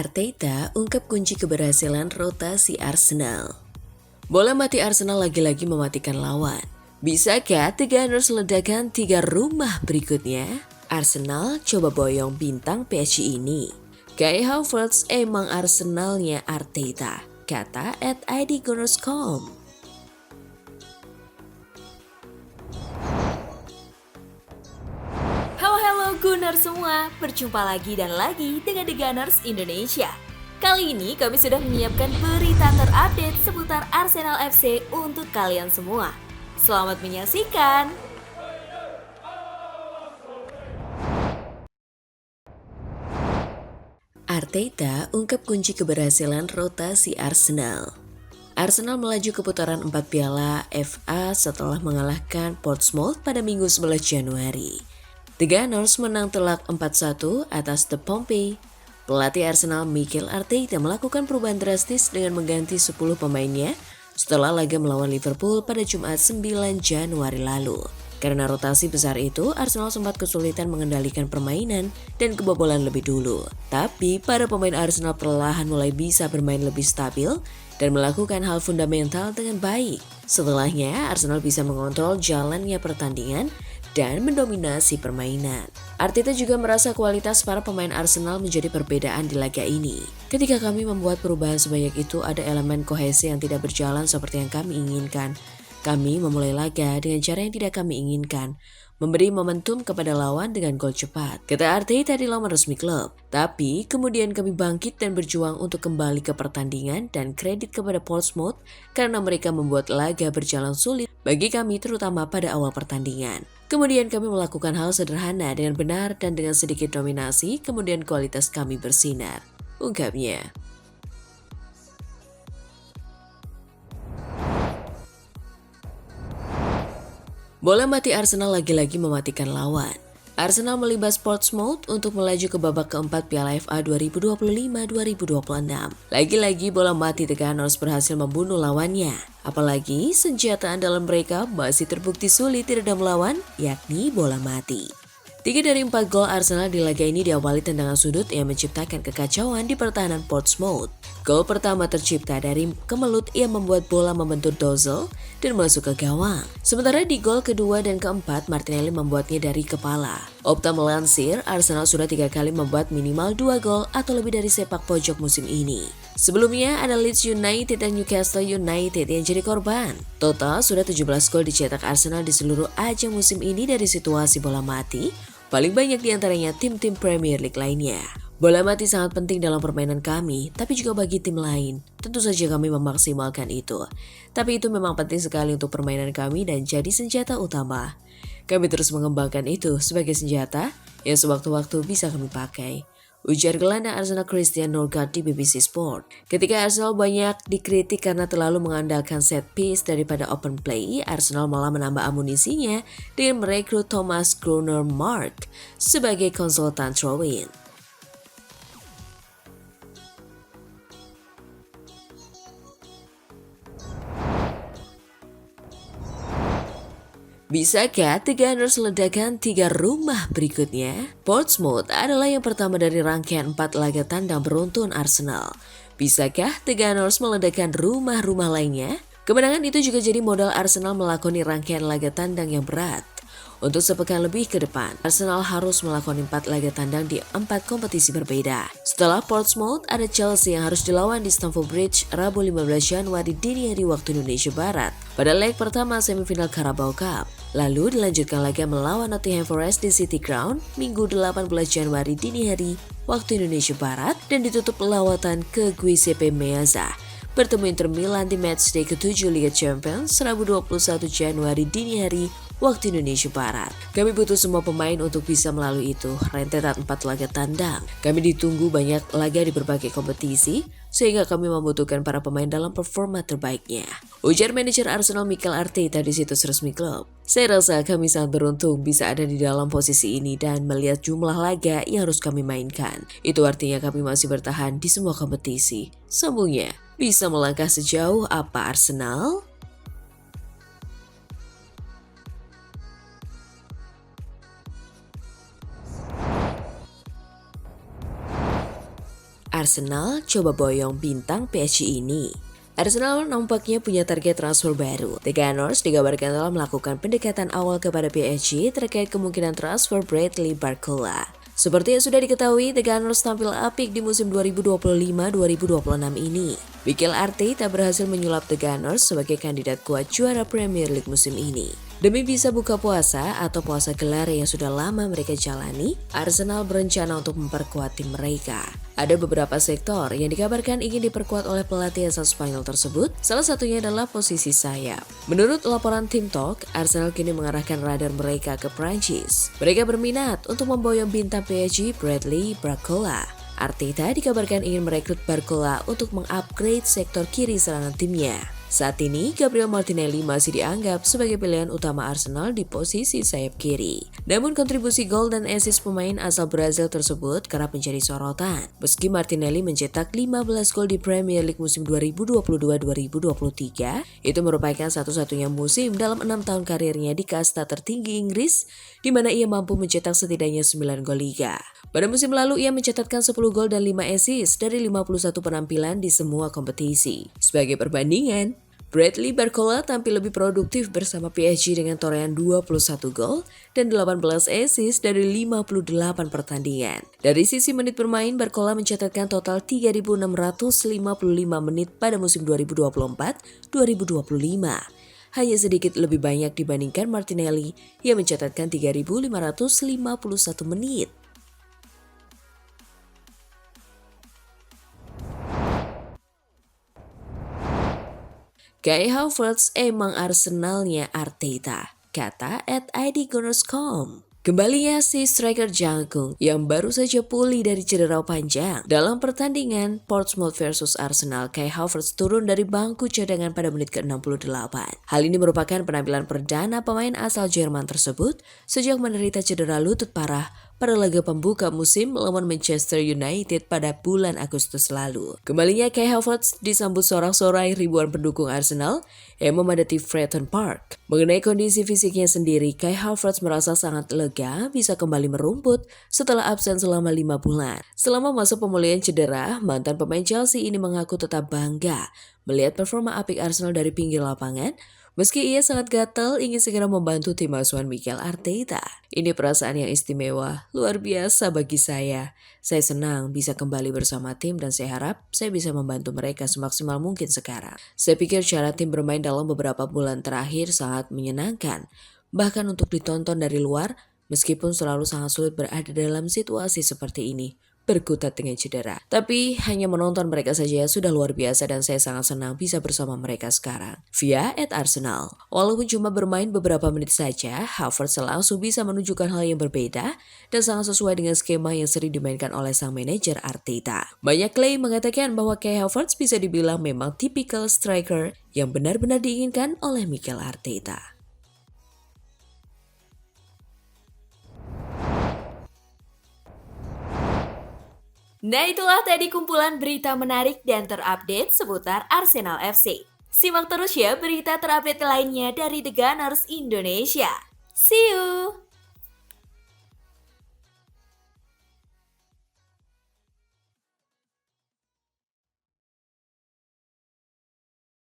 Arteta ungkap kunci keberhasilan rotasi Arsenal. Bola mati Arsenal lagi-lagi mematikan lawan. Bisakah The Gunners ledakan 3 rumah berikutnya? Arsenal coba boyong bintang PSG ini. Kai Havertz emang Arsenalnya Arteta, kata @idgunners.com. Halo Gunners semua, berjumpa lagi dan lagi dengan The Gunners Indonesia. Kali ini kami sudah menyiapkan berita terupdate seputar Arsenal FC untuk kalian semua. Selamat menyaksikan! Arteta ungkap kunci keberhasilan rotasi Arsenal. Arsenal melaju ke putaran 4 Piala FA setelah mengalahkan Portsmouth pada Minggu 11 Januari. The Gunners menang telak 4-1 atas The Pompey. Pelatih Arsenal Mikel Arteta melakukan perubahan drastis dengan mengganti 10 pemainnya setelah laga melawan Liverpool pada Jumat 9 Januari lalu. Karena rotasi besar itu, Arsenal sempat kesulitan mengendalikan permainan dan kebobolan lebih dulu. Tapi para pemain Arsenal perlahan mulai bisa bermain lebih stabil dan melakukan hal fundamental dengan baik. Setelahnya, Arsenal bisa mengontrol jalannya pertandingan dan mendominasi permainan. Arteta juga merasa kualitas para pemain Arsenal menjadi perbedaan di laga ini. Ketika kami membuat perubahan sebanyak itu, ada elemen kohesi yang tidak berjalan seperti yang kami inginkan. Kami memulai laga dengan cara yang tidak kami inginkan, memberi momentum kepada lawan dengan gol cepat, kata Arteta di laman resmi klub. Tapi kemudian kami bangkit dan berjuang untuk kembali ke pertandingan dan kredit kepada Portsmouth karena mereka membuat laga berjalan sulit bagi kami terutama pada awal pertandingan. Kemudian kami melakukan hal sederhana dengan benar dan dengan sedikit dominasi, kemudian kualitas kami bersinar, ungkapnya. Bola mati Arsenal lagi-lagi mematikan lawan. Arsenal melibas Portsmouth untuk melaju ke babak keempat Piala FA 2025-2026. Lagi-lagi bola mati The Gunners berhasil membunuh lawannya. Apalagi senjata andalan mereka masih terbukti sulit diredam lawan, yakni bola mati. 3 dari 4 gol Arsenal di laga ini diawali tendangan sudut yang menciptakan kekacauan di pertahanan Portsmouth. Gol pertama tercipta dari kemelut yang membuat bola membentur Dozel dan masuk ke gawang. Sementara di gol kedua dan keempat, Martinelli membuatnya dari kepala. Opta melansir, Arsenal sudah 3 kali membuat minimal 2 gol atau lebih dari sepak pojok musim ini. Sebelumnya ada Leeds United dan Newcastle United yang jadi korban. Total sudah 17 gol dicetak Arsenal di seluruh ajang musim ini dari situasi bola mati, paling banyak diantaranya tim-tim Premier League lainnya. Bola mati sangat penting dalam permainan kami, tapi juga bagi tim lain. Tentu saja kami memaksimalkan itu. Tapi itu memang penting sekali untuk permainan kami dan jadi senjata utama. Kami terus mengembangkan itu sebagai senjata yang sewaktu-waktu bisa kami pakai, ujar gelandang Arsenal Christian Norgard di BBC Sport. Ketika Arsenal banyak dikritik karena terlalu mengandalkan set piece daripada open play, Arsenal malah menambah amunisinya dengan merekrut Thomas Groner Mark sebagai konsultan throw-in. Bisakah The Gunners ledakan 3 rumah berikutnya? Portsmouth adalah yang pertama dari rangkaian 4 laga tandang beruntun Arsenal. Bisakah The Gunners meledakkan rumah-rumah lainnya? Kemenangan itu juga jadi modal Arsenal melakoni rangkaian laga tandang yang berat. Untuk sepekan lebih ke depan, Arsenal harus melakoni 4 laga tandang di 4 kompetisi berbeda. Setelah Portsmouth, ada Chelsea yang harus dilawan di Stamford Bridge Rabu 15 Januari dini hari waktu Indonesia Barat pada leg pertama semifinal Carabao Cup. Lalu dilanjutkan laga melawan Nottingham Forest di City Ground Minggu 18 Januari dini hari waktu Indonesia Barat dan ditutup lawatan ke Giuseppe Meazza bertemu Inter Milan di matchday ke-7 Liga Champions Rabu 21 Januari dini hari waktu Indonesia Barat. Kami butuh semua pemain untuk bisa melalui itu, rentetan 4 laga tandang. Kami ditunggu banyak laga di berbagai kompetisi, sehingga kami membutuhkan para pemain dalam performa terbaiknya, ujar manajer Arsenal Mikel Arteta di situs resmi klub. Saya rasa kami sangat beruntung bisa ada di dalam posisi ini dan melihat jumlah laga yang harus kami mainkan. Itu artinya kami masih bertahan di semua kompetisi. Sambungnya, bisa melangkah sejauh apa Arsenal? Arsenal coba boyong bintang PSG ini. Arsenal nampaknya punya target transfer baru. The Gunners dikabarkan telah melakukan pendekatan awal kepada PSG terkait kemungkinan transfer Bradley Barcola. Seperti yang sudah diketahui, The Gunners tampil apik di musim 2025-2026 ini. Mikel Arteta berhasil menyulap The Gunners sebagai kandidat kuat juara Premier League musim ini. Demi bisa buka puasa atau puasa gelar yang sudah lama mereka jalani, Arsenal berencana untuk memperkuat tim mereka. Ada beberapa sektor yang dikabarkan ingin diperkuat oleh pelatih asal Spanyol tersebut, salah satunya adalah posisi sayap. Menurut laporan Team Talk, Arsenal kini mengarahkan radar mereka ke Prancis. Mereka berminat untuk memboyong bintang PSG Bradley Barcola. Arteta dikabarkan ingin merekrut Barcola untuk mengupgrade sektor kiri serangan timnya. Saat ini, Gabriel Martinelli masih dianggap sebagai pilihan utama Arsenal di posisi sayap kiri. Namun kontribusi gol dan assist pemain asal Brazil tersebut kerap menjadi sorotan. Meski Martinelli mencetak 15 gol di Premier League musim 2022-2023, itu merupakan satu-satunya musim dalam 6 tahun karirnya di kasta tertinggi Inggris, di mana ia mampu mencetak setidaknya 9 gol liga. Pada musim lalu, ia mencatatkan 10 gol dan 5 assist dari 51 penampilan di semua kompetisi. Sebagai perbandingan, Bradley Barcola tampil lebih produktif bersama PSG dengan torehan 21 gol dan 18 assist dari 58 pertandingan. Dari sisi menit bermain, Barcola mencatatkan total 3.655 menit pada musim 2024-2025. Hanya sedikit lebih banyak dibandingkan Martinelli yang mencatatkan 3.551 menit. Kai Havertz emang Arsenalnya Arteta, kata @idgunners.com. Kembalinya si striker jangkung yang baru saja pulih dari cedera panjang. Dalam pertandingan Portsmouth versus Arsenal, Kai Havertz turun dari bangku cadangan pada menit ke-68. Hal ini merupakan penampilan perdana pemain asal Jerman tersebut sejak menderita cedera lutut parah pada laga pembuka musim melawan Manchester United pada bulan Agustus lalu. Kembalinya Kai Havertz disambut sorak-sorai ribuan pendukung Arsenal yang memadati Fratton Park. Mengenai kondisi fisiknya sendiri, Kai Havertz merasa sangat lega bisa kembali merumput setelah absen selama 5 bulan. Selama masa pemulihan cedera, mantan pemain Chelsea ini mengaku tetap bangga melihat performa apik Arsenal dari pinggir lapangan. Meski ia sangat gatal ingin segera membantu tim asuhan Mikel Arteta. Ini perasaan yang istimewa, luar biasa bagi saya. Saya senang bisa kembali bersama tim dan saya harap saya bisa membantu mereka semaksimal mungkin sekarang. Saya pikir cara tim bermain dalam beberapa bulan terakhir sangat menyenangkan. Bahkan untuk ditonton dari luar, meskipun selalu sangat sulit berada dalam situasi seperti ini. Berkutat dengan cedera. Tapi hanya menonton mereka saja sudah luar biasa dan saya sangat senang bisa bersama mereka sekarang. Via @Arsenal. Walaupun cuma bermain beberapa menit saja, Havertz langsung bisa menunjukkan hal yang berbeda dan sangat sesuai dengan skema yang sering dimainkan oleh sang manajer Arteta. Banyak klaim mengatakan bahwa Kai Havertz bisa dibilang memang tipikal striker yang benar-benar diinginkan oleh Mikel Arteta. Nah, itulah tadi kumpulan berita menarik dan terupdate seputar Arsenal FC. Simak terus ya berita terupdate lainnya dari The Gunners Indonesia. See you!